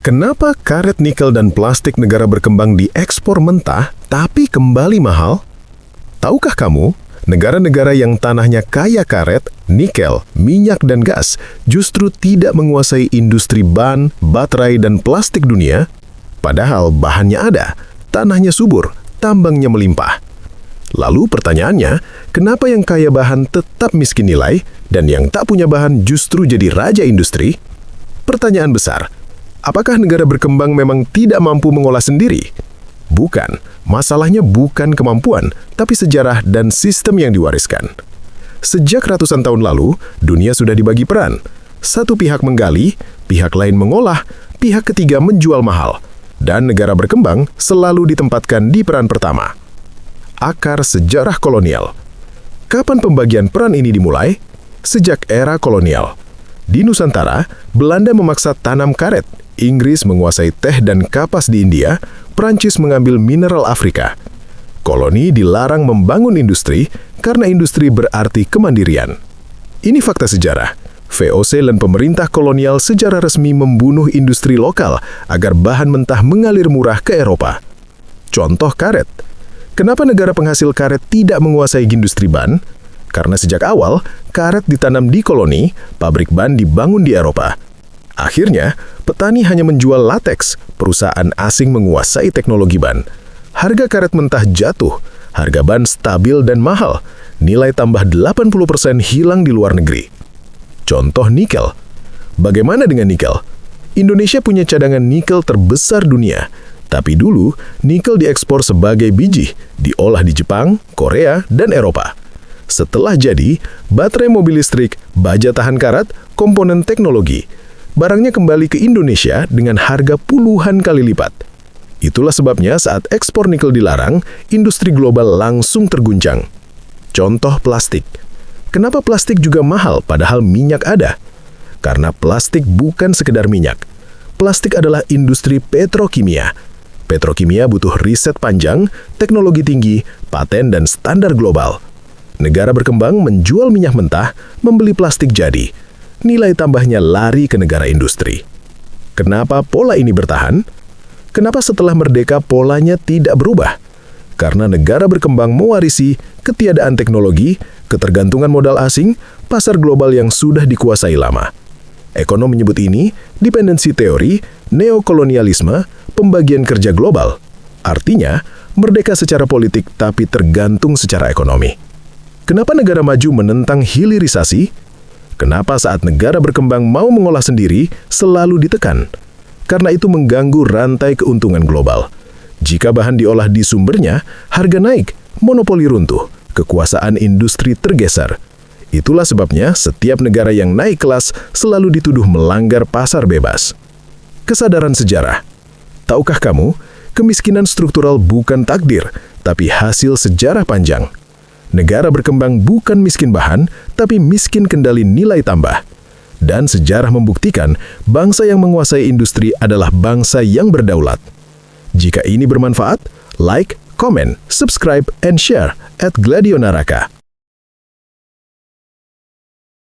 Kenapa karet nikel dan plastik negara berkembang diekspor mentah tapi kembali mahal? Tahukah kamu, negara-negara yang tanahnya kaya karet, nikel, minyak, dan gas justru tidak menguasai industri ban, baterai, dan plastik dunia? Padahal bahannya ada, tanahnya subur, tambangnya melimpah. Lalu pertanyaannya, kenapa yang kaya bahan tetap miskin nilai dan yang tak punya bahan justru jadi raja industri? Pertanyaan besar. Apakah negara berkembang memang tidak mampu mengolah sendiri? Bukan, masalahnya bukan kemampuan, tapi sejarah dan sistem yang diwariskan. Sejak ratusan tahun lalu, dunia sudah dibagi peran. Satu pihak menggali, pihak lain mengolah, pihak ketiga menjual mahal. Dan negara berkembang selalu ditempatkan di peran pertama. Akar sejarah kolonial. Kapan pembagian peran ini dimulai? Sejak era kolonial. Di Nusantara, Belanda memaksa tanam karet, Inggris menguasai teh dan kapas di India, Prancis mengambil mineral Afrika. Koloni dilarang membangun industri karena industri berarti kemandirian. Ini fakta sejarah. VOC dan pemerintah kolonial secara resmi membunuh industri lokal agar bahan mentah mengalir murah ke Eropa. Contoh karet. Kenapa negara penghasil karet tidak menguasai industri ban? Karena sejak awal, karet ditanam di koloni, pabrik ban dibangun di Eropa. Akhirnya, petani hanya menjual lateks, perusahaan asing menguasai teknologi ban. Harga karet mentah jatuh, harga ban stabil dan mahal, nilai tambah 80% hilang di luar negeri. Contoh nikel. Bagaimana dengan nikel? Indonesia punya cadangan nikel terbesar dunia, tapi dulu nikel diekspor sebagai biji, diolah di Jepang, Korea, dan Eropa. Setelah jadi, baterai mobil listrik, baja tahan karat, komponen teknologi, barangnya kembali ke Indonesia dengan harga puluhan kali lipat. Itulah sebabnya saat ekspor nikel dilarang, industri global langsung terguncang. Contoh plastik. Kenapa plastik juga mahal padahal minyak ada? Karena plastik bukan sekedar minyak. Plastik adalah industri petrokimia. Petrokimia butuh riset panjang, teknologi tinggi, paten, dan standar global. Negara berkembang menjual minyak mentah, membeli plastik jadi. Nilai tambahnya lari ke negara industri. Kenapa pola ini bertahan? Kenapa setelah merdeka polanya tidak berubah? Karena negara berkembang mewarisi ketiadaan teknologi, ketergantungan modal asing, pasar global yang sudah dikuasai lama. Ekonom menyebut ini dependensi teori, neokolonialisme, pembagian kerja global. Artinya, merdeka secara politik tapi tergantung secara ekonomi. Kenapa negara maju menentang hilirisasi? Kenapa saat negara berkembang mau mengolah sendiri selalu ditekan? Karena itu mengganggu rantai keuntungan global. Jika bahan diolah di sumbernya, harga naik, monopoli runtuh, kekuasaan industri tergeser. Itulah sebabnya setiap negara yang naik kelas selalu dituduh melanggar pasar bebas. Kesadaran sejarah. Tahukah kamu, kemiskinan struktural bukan takdir, tapi hasil sejarah panjang. Negara berkembang bukan miskin bahan, tapi miskin kendali nilai tambah. Dan sejarah membuktikan bangsa yang menguasai industri adalah bangsa yang berdaulat. Jika ini bermanfaat, like, comment, subscribe, and share @Gladionaraka.